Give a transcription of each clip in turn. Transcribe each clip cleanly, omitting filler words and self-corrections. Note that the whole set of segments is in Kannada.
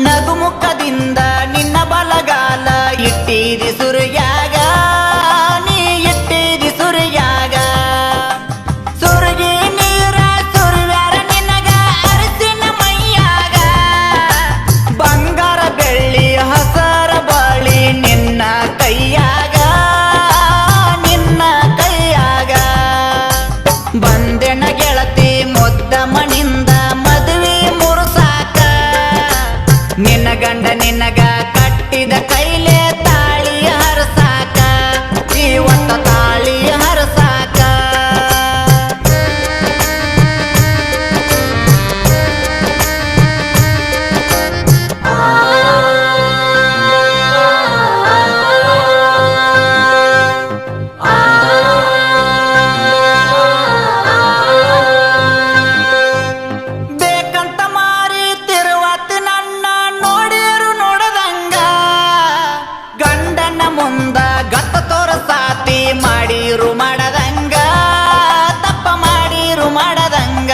ನಗುಮುಖದಿಂದ ನಿನ್ನ ಬಲಗಾಲ ಇಟ್ಟಿರಿ ಸುರಿಯಾಗ ನೀ ಇಟ್ಟಿರಿ ಸುರಿಯಾಗ ಸುರುಗಿ ನೀರ ಸುರಿವ್ಯಾರ ನಿನಗ ಅರಸಿನ ಮೈಯಾಗ ಬಂಗಾರ ಬೆಳ್ಳಿ ಹಸರ ಬಳಿ ನಿನ್ನ ಕೈಯಾಗ ನಿನ್ನ ಕೈಯಾಗ ಬಂದೆನ ಗೆಳತಿ ಮುದ್ದ ಮಣಿಂದ ಮದುವೆ ಮುರುಸಾಕ ನಿನ್ನ ಗಂಡ ನಿನಗ ಕಟ್ಟಿದ ಕೈಲೆ ತಾಳಿ ಹರಸಾಕ ಜೀವಂತ ತಾಳಿ ಹರಸಾಕ ಬೇಕಂತ ಮಾರಿ ತಿರುವತ್ ನನ್ನ ನೋಡಿರು ನೋಡದಂಗ ಗಂಡನ ಮುಂದ ಗತ್ತ ತೋರಸಾತಿ ಮಾಡಿರು ಮಾಡದಂಗ ತಪ್ಪ ಮಾಡಿರು ಮಾಡದಂಗ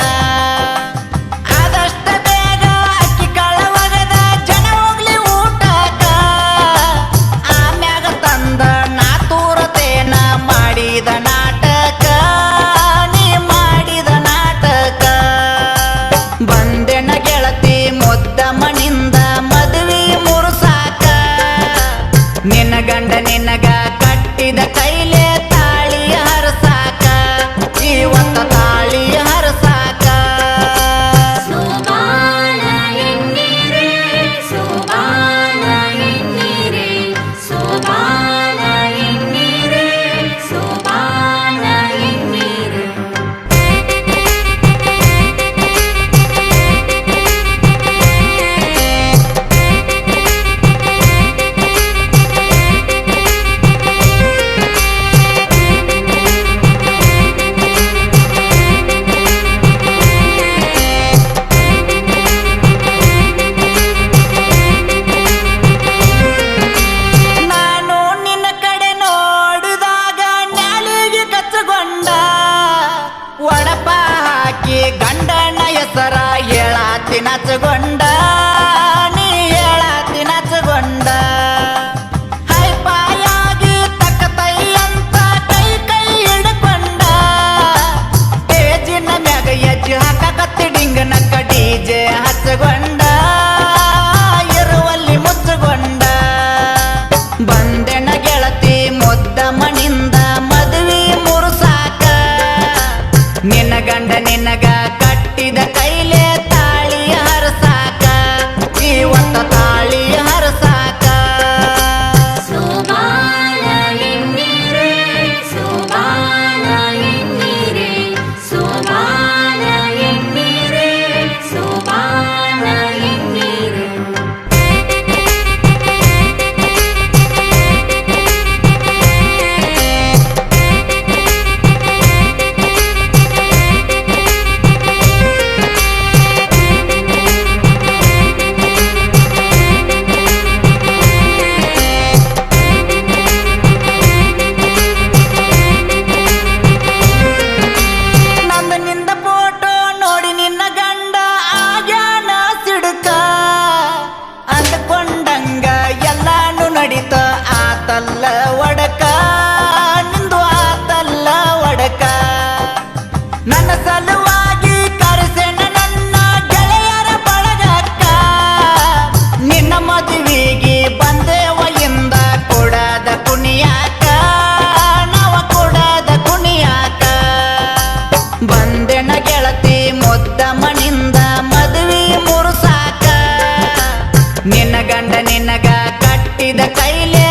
ಆದಷ್ಟ ಬೇಗ ಅಕ್ಕಿ ಕಳವಗದ ಜನ ಹೋಗ್ಲಿ ಊಟಕ್ಕ ಆಮ್ಯಾಗ ತಂದ ನಾ ತೂರತೇನ ಮಾಡಿದ ನಾಟಕ ನೀ ಮಾಡಿದ ನಾಟಕ ಬಂದೆನ ಗೆಳತಿ ಮುದ್ದ ಮಣಿಂದ ಮದುವೆ ಮುರುಸಾಕ ನಿನ್ನ ಗಂಡ ನಿನಗ ಕಟ್ಟಿದ ಕೈಲೆ ತಾಳಿ ಹರಸಾಕ ಜೀವಂತ ತಾಳಿ ಹರಸಾಕ ಸೋಬಾನ ಎನ್ನೀರೆ ಸೋಬಾನ ಎನ್ನೀರೆ ಸೋಬಾನ ಎನ್ನೀರೆ ಸೋಬಾನ ಎನ್ನೀರೆ ನಾನು ನಿನ್ನ ಕಡೆ ನೋಡಿದಾಗ ನ್ಯಾಲಿಗೆ ಕಚ್ಚಗೊಂಡ ಒಡಪ ಹಾಕಿ ಗಂಡನ ಹೆಸರ ಹೇಳಾತಿ ನಚಗೊಂಡ ನೀ ಹೇಳಾತಿ ನಚಗೊಂಡ ಹೈಪಾಯಾಗಿ ತಕ್ಕತೈ ಅಂತ ಕೈ ಕೈ ಹಿಡ್ಕೊಂಡ ತೇಜಿನ ಮ್ಯಾಗ ಎಜ್ಜಿ ಹಾಕಕತ್ತಿ ಡಿಂಗನ ಡಿಜೆ ಹಚ್ಚಗೊಂಡ ಇರುವಲ್ಲಿ ಮುಚ್ಚಗೊಂಡ ಬಂದೆನ ಗೆಳತಿ ಮುದ್ದ ಮಣಿಂದ ಮದುವೆ ಮುರುಸಾಕ ನಿನ್ನ ಗಂಡ ನಿನಗ ಕಟ್ಟಿದ ಕೈಲೆ ತಾಳಿ ಹರಸಾಕ ಜೀವಂತ ತಾಳಿ ಹರಸಾಕ ಸೋಬಾನ ಎನ್ನೀರೆ ಸೋಬಾನ ಎನ್ನೀರೆ ಸೋಬಾನ ಎನ್ನೀರೆ ಸೋಬಾನ ಎನ್ನೀರೆ ನಂದ ನಿಂದ ಫೋಟೋ ನೋಡಿ ನಿನ್ನ ಗಂಡ ಆಗ್ಯಾನ ಸಿಡುಕ ಅಂದ್ಕೊಂಡಂಗ ಎಲ್ಲಾನು ನಡೀತ ಆತಲ್ಲ ಒಡಕ ನಿಂದು ಆತಲ್ಲ ಒಡಕ ನನ್ನ ಸಲುವಾಗಿ ಕರೆಸೆನ ನನ್ನ ಗೆಳೆಯರ ಬಳಗಕ್ಕ ನಿನ್ನ ಮದುವೆಗೆ ಬಂದೇವ ಇಂದ ಕೊಡದ ಕುಣಿಯಾಕ ನಾವ ಕೊಡದ ಕುಣಿಯಾಕ ಬಂದೆನ ಗೆಳತಿ ಮುದ್ದ ಮಣಿಂದ ಮದುವೆ ಮುರುಸಾಕ ನಿನ್ನ ಗಂಡ ನಿನಗ ಕಟ್ಟಿದ ಕೈಲೆ